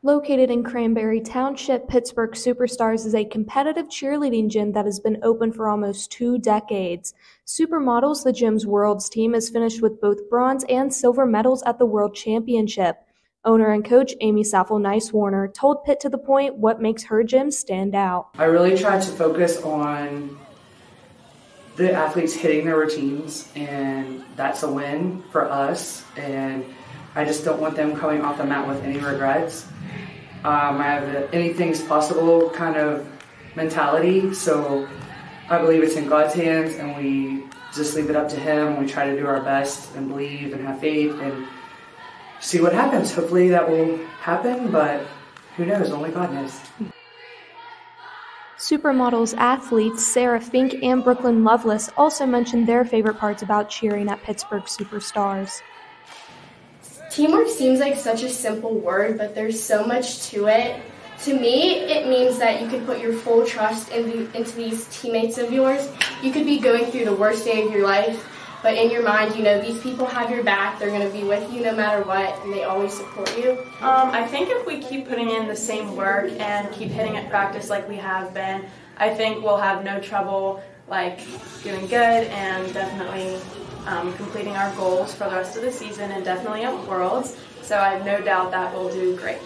Located in Cranberry Township, Pittsburgh Superstars is a competitive cheerleading gym that has been open for almost 2 decades. Supermodels, the gym's world's team, has finished with both bronze and silver medals at the World Championship. Owner and coach Amy Saffel-Nice-Warner told Pitt to the Point what makes her gym stand out. I really tried to focus on the athletes hitting their routines, and that's a win for us, and I just don't want them coming off the mat with any regrets. I have the anything's possible kind of mentality, so I believe it's in God's hands, and we just leave it up to Him. We try to do our best and believe and have faith and see what happens. Hopefully that will happen, but who knows? Only God knows. Supermodels athletes Sarah Fink and Brooklyn Loveless also mentioned their favorite parts about cheering at Pittsburgh Superstars. Teamwork seems like such a simple word, but there's so much to it. To me, it means that you can put your full trust into these teammates of yours. You could be going through the worst day of your life, but in your mind, you know, these people have your back. They're going to be with you no matter what, and they always support you. I think if we keep putting in the same work and keep hitting at practice like we have been, I think we'll have no trouble doing good and definitely completing our goals for the rest of the season and definitely at Worlds. So I have no doubt that we'll do great.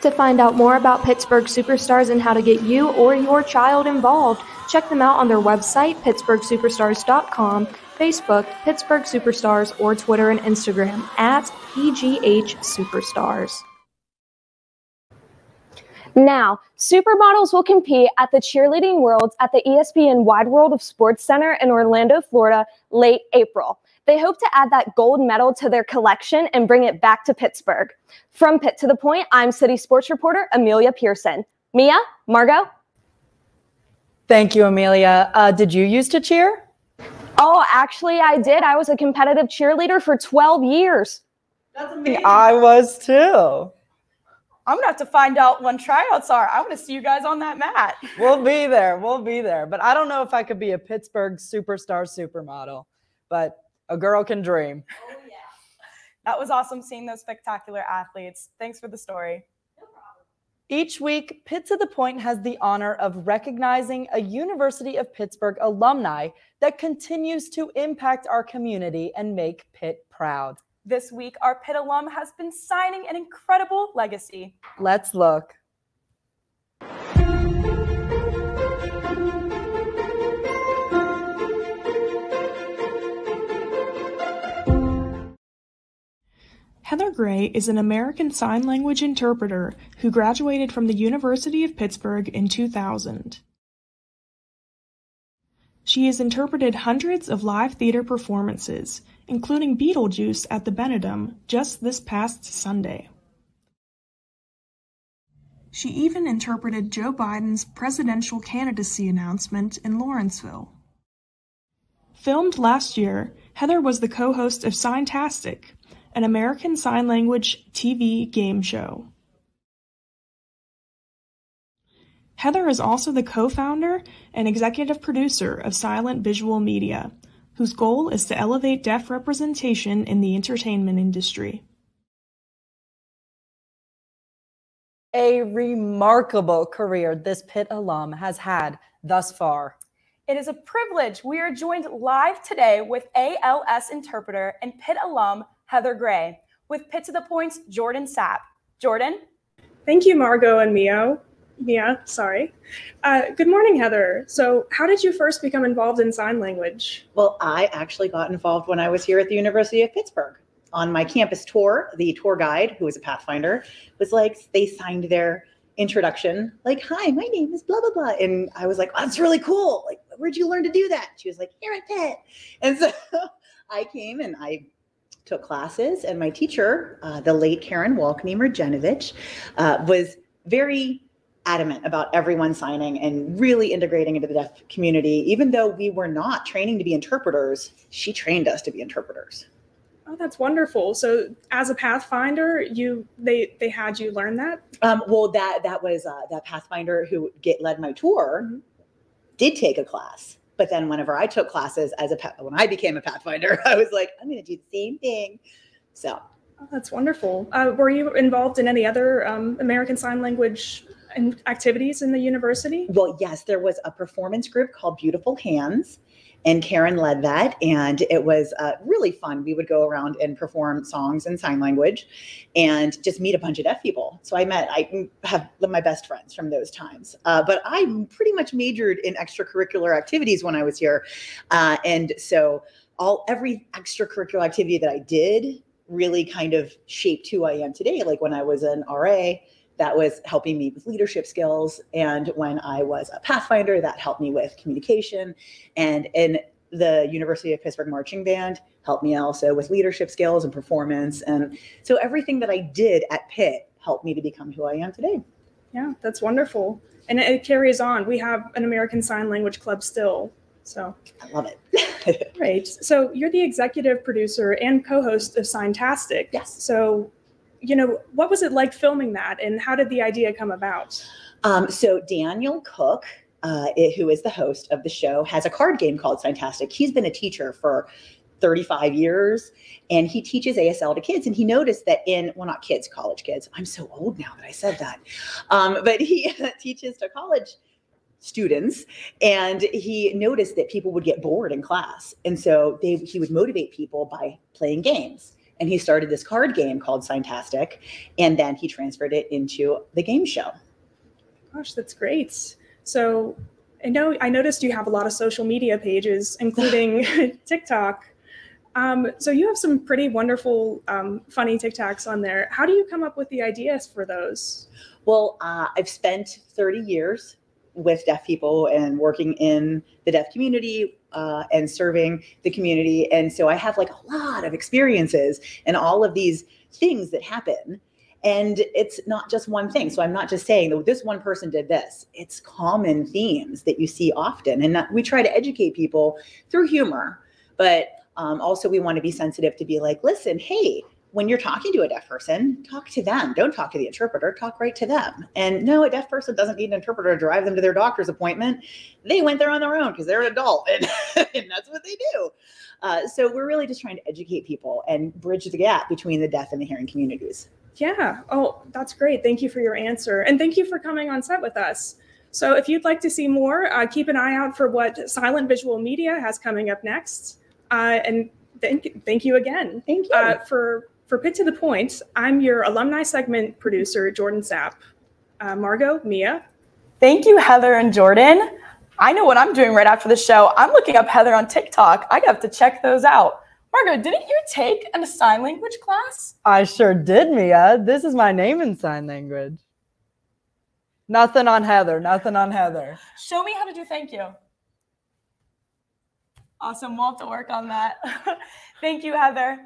To find out more about Pittsburgh Superstars and how to get you or your child involved, check them out on their website, pittsburghsuperstars.com, Facebook, Pittsburgh Superstars, or Twitter and Instagram at PGH Superstars. Now, supermodels will compete at the Cheerleading Worlds at the ESPN Wide World of Sports Center in Orlando, Florida, late April. They hope to add that gold medal to their collection and bring it back to Pittsburgh. From Pitt to the Point, I'm City Sports reporter Amelia Pearson. Mia, Margot? Thank you, Amelia. Did you used to cheer? Oh, actually, I did. I was a competitive cheerleader for 12 years. That's amazing. I was too. I'm going to have to find out when tryouts are. I want to see you guys on that mat. We'll be there. We'll be there. But I don't know if I could be a Pittsburgh Superstar supermodel, but a girl can dream. Oh, yeah. That was awesome seeing those spectacular athletes. Thanks for the story. No problem. Each week, Pitt to the Point has the honor of recognizing a University of Pittsburgh alumni that continues to impact our community and make Pitt proud. This week, our Pitt alum has been signing an incredible legacy. Let's look. Heather Gray is an American Sign Language interpreter who graduated from the University of Pittsburgh in 2000. She has interpreted hundreds of live theater performances, including Beetlejuice at the Benedum just this past Sunday. She even interpreted Joe Biden's presidential candidacy announcement in Lawrenceville. Filmed last year, Heather was the co-host of Signtastic, an American Sign Language TV game show. Heather is also the co-founder and executive producer of Silent Visual Media, whose goal is to elevate deaf representation in the entertainment industry. A remarkable career this Pitt alum has had thus far. It is a privilege. We are joined live today with ALS interpreter and Pitt alum Heather Gray, with Pitt to the Point's Jordan Sapp. Jordan? Thank you, Margot and Mia. Good morning, Heather. So how did you first become involved in sign language? Well, I actually got involved when I was here at the University of Pittsburgh. On my campus tour, the tour guide, who was a Pathfinder, was like, they signed their introduction, like, hi, my name is blah, blah, blah. And I was like, oh, that's really cool. Like, where'd you learn to do that? She was like, here at Pitt. And so I came and I took classes, and my teacher, the late Karen Walkney-Mergenovich, was very adamant about everyone signing and really integrating into the deaf community. Even though we were not training to be interpreters, she trained us to be interpreters. Oh, that's wonderful. So as a Pathfinder, they had you learn that? Well, that was that Pathfinder who led my tour did take a class. But then whenever I took classes when I became a Pathfinder, I was like, I'm going to do the same thing. So. Oh, that's wonderful. Were you involved in any other American Sign Language activities in the university? Well, yes, there was a performance group called Beautiful Hands, and Karen led that, and it was really fun. We would go around and perform songs in sign language and just meet a bunch of deaf people. So I have my best friends from those times. But I pretty much majored in extracurricular activities when I was here. And so every extracurricular activity that I did really kind of shaped who I am today. Like when I was an RA, that was helping me with leadership skills. And when I was a Pathfinder, that helped me with communication. And in the University of Pittsburgh Marching Band helped me also with leadership skills and performance. And so everything that I did at Pitt helped me to become who I am today. Yeah, that's wonderful. And it carries on. We have an American Sign Language Club still. So I love it. Great. So you're the executive producer and co-host of Signtastic. Yes. So what was it like filming that, and how did the idea come about? So Daniel Cook, who is the host of the show, has a card game called Signtastic. He's been a teacher for 35 years, and he teaches ASL to kids. And he noticed that not kids, college kids. I'm so old now that I said that. But he teaches to college students, and he noticed that people would get bored in class. And so he would motivate people by playing games. And he started this card game called Signtastic, and then he transferred it into the game show. Gosh, that's great. So I noticed you have a lot of social media pages, including TikTok. So you have some pretty wonderful, funny TikToks on there. How do you come up with the ideas for those? Well, I've spent 30 years with deaf people and working in the deaf community and serving the community. And so I have like a lot of experiences and all of these things that happen. And it's not just one thing. So I'm not just saying that this one person did this. It's common themes that you see often. And we try to educate people through humor. But also we want to be sensitive to be like, listen, hey, when you're talking to a deaf person, talk to them. Don't talk to the interpreter, talk right to them. And no, a deaf person doesn't need an interpreter to drive them to their doctor's appointment. They went there on their own because they're an adult, and that's what they do. So we're really just trying to educate people and bridge the gap between the deaf and the hearing communities. Yeah. Oh, that's great. Thank you for your answer. And thank you for coming on set with us. So if you'd like to see more, keep an eye out for what Silent Visual Media has coming up next. And thank you again. Thank you. For Pitt to the Point, I'm your alumni segment producer, Jordan Sapp. Margot, Mia. Thank you, Heather and Jordan. I know what I'm doing right after the show. I'm looking up Heather on TikTok. I have to check those out. Margot, didn't you take a sign language class? I sure did, Mia. This is my name in sign language. Nothing on Heather. Nothing on Heather. Show me how to do thank you. Awesome. We'll have to work on that. Thank you, Heather.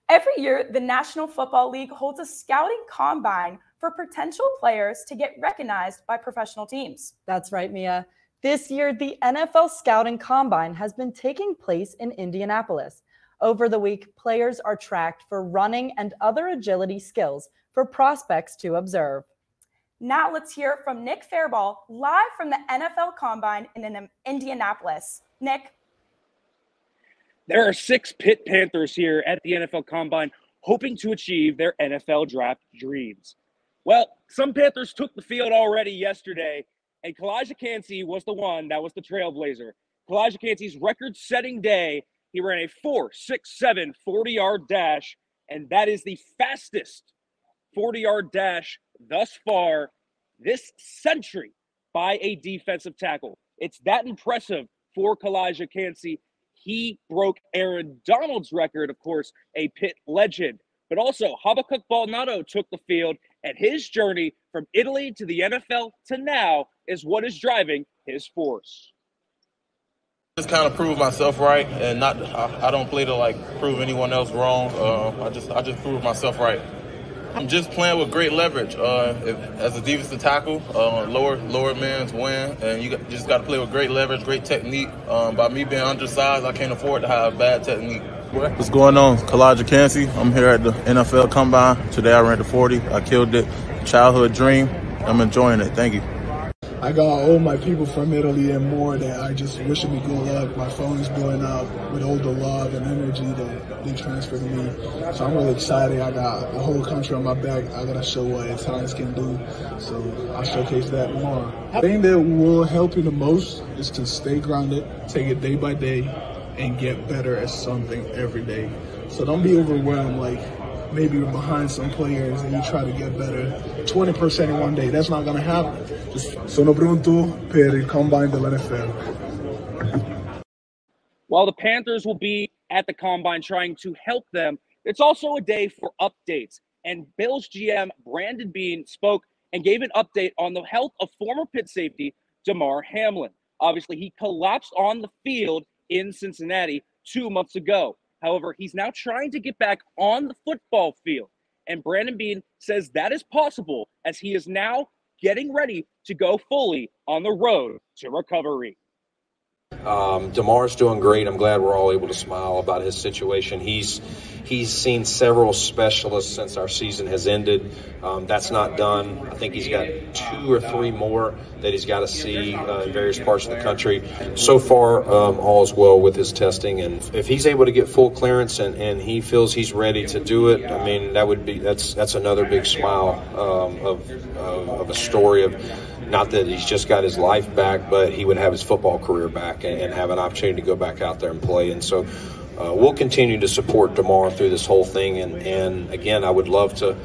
Every year, the National Football League holds a scouting combine for potential players to get recognized by professional teams. That's right, Mia. This year, the NFL Scouting Combine has been taking place in Indianapolis. Over the week, players are tracked for running and other agility skills for prospects to observe. Now let's hear from Nick Fairball, live from the NFL Combine in Indianapolis. Nick. There are 6 Pitt Panthers here at the NFL Combine hoping to achieve their NFL draft dreams. Well, some Panthers took the field already yesterday, and Kalijah Kancey was the one that was the trailblazer. Kalijah Kancey's record-setting day, he ran a 4.67 40-yard dash, and that is the fastest 40-yard dash thus far this century by a defensive tackle. It's that impressive for Kalijah Kancey. He broke Aaron Donald's record, of course, a Pitt legend. But also, Habakkuk Baldonado took the field, and his journey from Italy to the NFL to now is what is driving his force. Just kind of prove myself right, and I don't play to prove anyone else wrong. I just prove myself right. I'm just playing with great leverage. As a defensive tackle, lower men's win, and you just got to play with great leverage, great technique. By me being undersized, I can't afford to have bad technique. What's going on? Kalijah Cansey. I'm here at the NFL Combine. Today I ran the 40. I killed it. Childhood dream. I'm enjoying it. Thank you. I got all my people from Italy and more that I just wishing me good luck. My phone is blowing up with all the love and energy that they transfer to me. So I'm really excited. I got the whole country on my back. I got to show what Italians can do. So I'll showcase that tomorrow. The thing that will help you the most is to stay grounded, take it day by day, and get better at something every day. So don't be overwhelmed like maybe you're behind some players and you try to get better 20% in one day. That's not going to happen. Sono pronto per il combine dell'NFL. While the Panthers will be at the Combine trying to help them, it's also a day for updates. And Bills GM Brandon Beane spoke and gave an update on the health of former Pitt safety Damar Hamlin. Obviously, he collapsed on the field in Cincinnati 2 months ago. However, he's now trying to get back on the football field. And Brandon Beane says that is possible as he is now getting ready to go fully on the road to recovery. Damar's doing great. I'm glad we're all able to smile about his situation. He's seen several specialists since our season has ended. That's not done. I think he's got 2 or 3 more that he's got to see in various parts of the country. So far, all is well with his testing. And if he's able to get full clearance and he feels he's ready to do it, I mean, that's another big smile of a story of not that he's just got his life back, but he would have his football career back and have an opportunity to go back out there and play. And so we'll continue to support Damar through this whole thing. And again, I would love to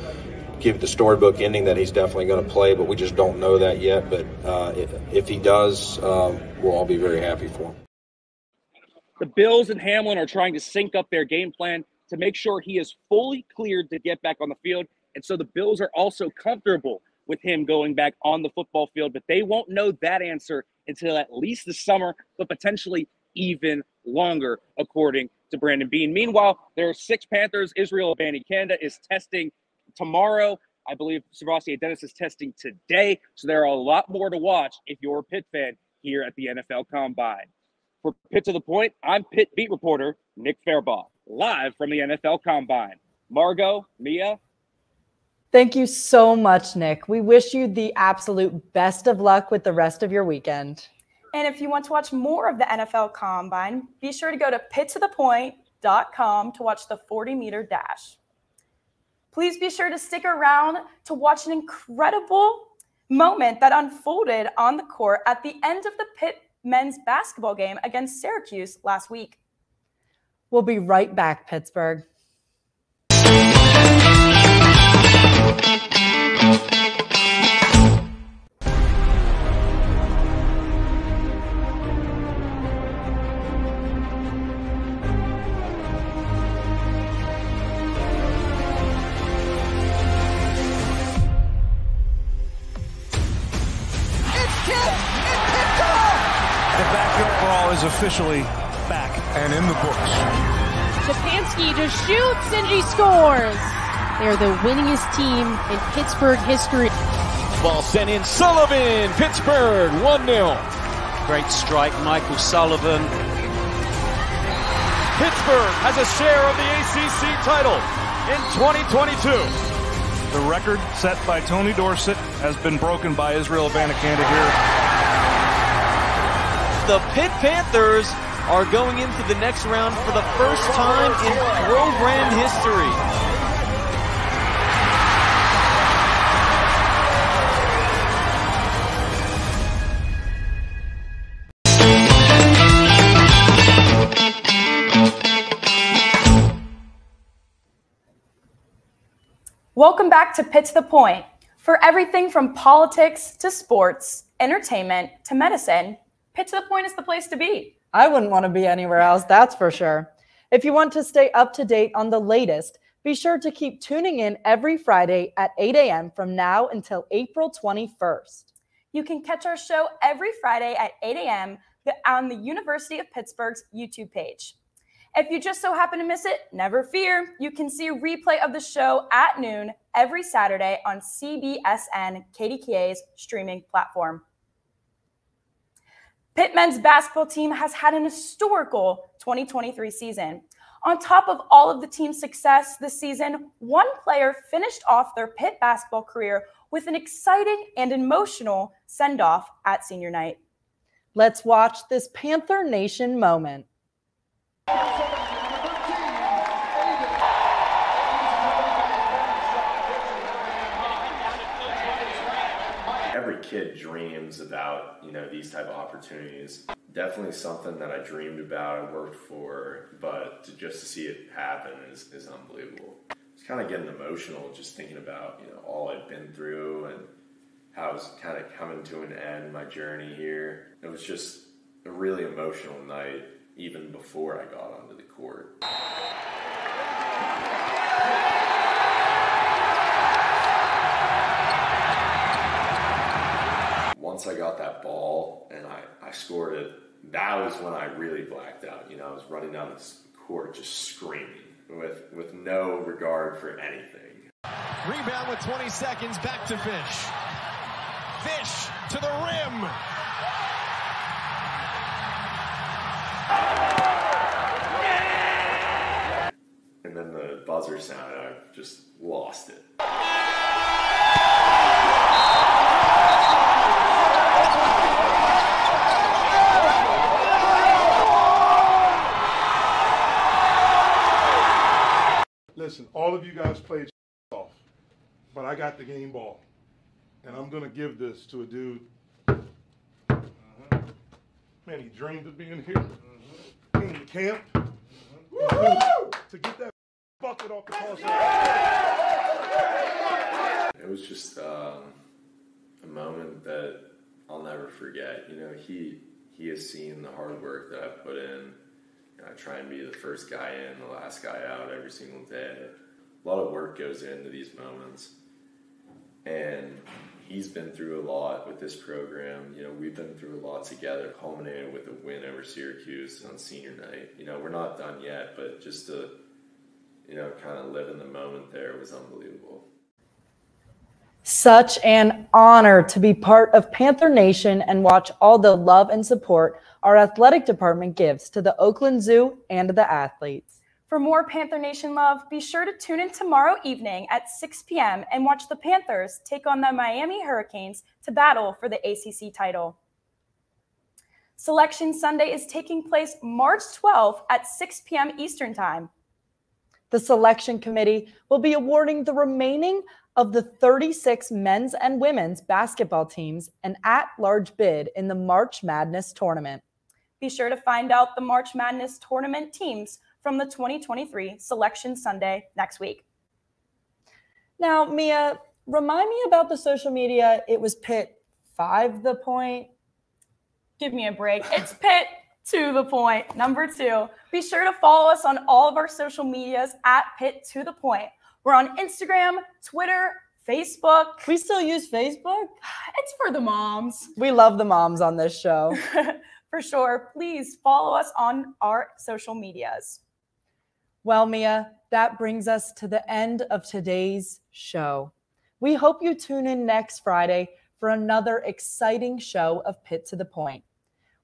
give the storybook ending that he's definitely going to play, but we just don't know that yet. But if he does, we'll all be very happy for him. The Bills and Hamlin are trying to sync up their game plan to make sure he is fully cleared to get back on the field. And so the Bills are also comfortable with him going back on the football field, but they won't know that answer until at least the summer, but potentially even longer, according to Brandon Beane. Meanwhile, there are 6 Panthers. Israel Abanikanda is testing tomorrow. I believe Savasi Dennis is testing today. So there are a lot more to watch if you're a Pitt fan here at the NFL Combine. For Pitt to the Point, I'm Pitt beat reporter Nick Fairbaugh, live from the NFL Combine. Margot, Mia. Thank you so much, Nick. We wish you the absolute best of luck with the rest of your weekend. And if you want to watch more of the NFL Combine, be sure to go to pittothepoint.com to watch the 40-meter dash. Please be sure to stick around to watch an incredible moment that unfolded on the court at the end of the Pitt men's basketball game against Syracuse last week. We'll be right back, Pittsburgh. Officially back and in the books. Stefanski just shoots and he scores. They're the winningest team in Pittsburgh history. Ball sent in. Sullivan, Pittsburgh, 1-0. Great strike, Michael Sullivan. Pittsburgh has a share of the ACC title in 2022. The record set by Tony Dorsett has been broken by Israel Abanikanda here. The Pitt Panthers are going into the next round for the first time in program history. Welcome back to Pitt to the Point. For everything from politics to sports, entertainment to medicine, Pitt to the Point is the place to be. I wouldn't want to be anywhere else, that's for sure. If you want to stay up to date on the latest, be sure to keep tuning in every Friday at 8 a.m. from now until April 21st. You can catch our show every Friday at 8 a.m. on the University of Pittsburgh's YouTube page. If you just so happen to miss it, never fear. You can see a replay of the show at noon every Saturday on CBSN KDKA's streaming platform. Pitt men's basketball team has had an historical 2023 season. On top of all of the team's success this season, one player finished off their Pitt basketball career with an exciting and emotional send-off at senior night. Let's watch this Panther Nation moment. Every kid dreams about, these type of opportunities. Definitely something that I dreamed about, I worked for, but just to see it happen is unbelievable. It's kind of getting emotional just thinking about, all I've been through and how it's kind of coming to an end, my journey here. It was just a really emotional night, even before I got onto the court. Once I got that ball and I scored it, that was when I really blacked out. I was running down the court just screaming with no regard for anything. Rebound with 20 seconds, back to Fish. Fish to the rim. And then the buzzer sounded, I just lost it. Listen, all of you guys played off, but I got the game ball. And I'm going to give this to a dude. Man, he dreamed of being here. In camp. To get that bucket off the cross. It was just a moment that I'll never forget. He has seen the hard work that I put in. I try and be the first guy in, the last guy out every single day. A lot of work goes into these moments. And he's been through a lot with this program. We've been through a lot together, culminated with a win over Syracuse on senior night. We're not done yet, but just to, kind of live in the moment there was unbelievable. Such an honor to be part of Panther Nation and watch all the love and support our athletic department gives to the Oakland Zoo and the athletes. For more Panther Nation love, be sure to tune in tomorrow evening at 6 p.m. and watch the Panthers take on the Miami Hurricanes to battle for the ACC title. Selection Sunday is taking place March 12th at 6 p.m. Eastern Time. The selection committee will be awarding the remaining of the 36 men's and women's basketball teams an at-large bid in the March Madness tournament. Be sure to find out the March Madness tournament teams from the 2023 Selection Sunday next week. Now, Mia, remind me about the social media. It was Pitt 5 the point. Give me a break. It's Pitt to the point, number 2. Be sure to follow us on all of our social medias at Pitt to the point. We're on Instagram, Twitter, Facebook. We still use Facebook? It's for the moms. We love the moms on this show. For sure. Please follow us on our social medias. Well, Mia, that brings us to the end of today's show. We hope you tune in next Friday for another exciting show of Pitt to the Point.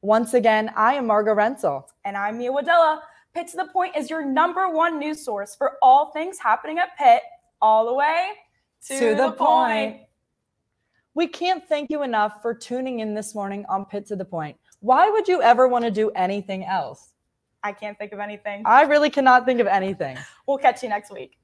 Once again, I am Margo Rensel. And I'm Mia Wadilla. Pitt to the Point is your #1 news source for all things happening at Pitt, all the way to the point. We can't thank you enough for tuning in this morning on Pitt to the Point. Why would you ever want to do anything else? I can't think of anything. I really cannot think of anything. We'll catch you next week.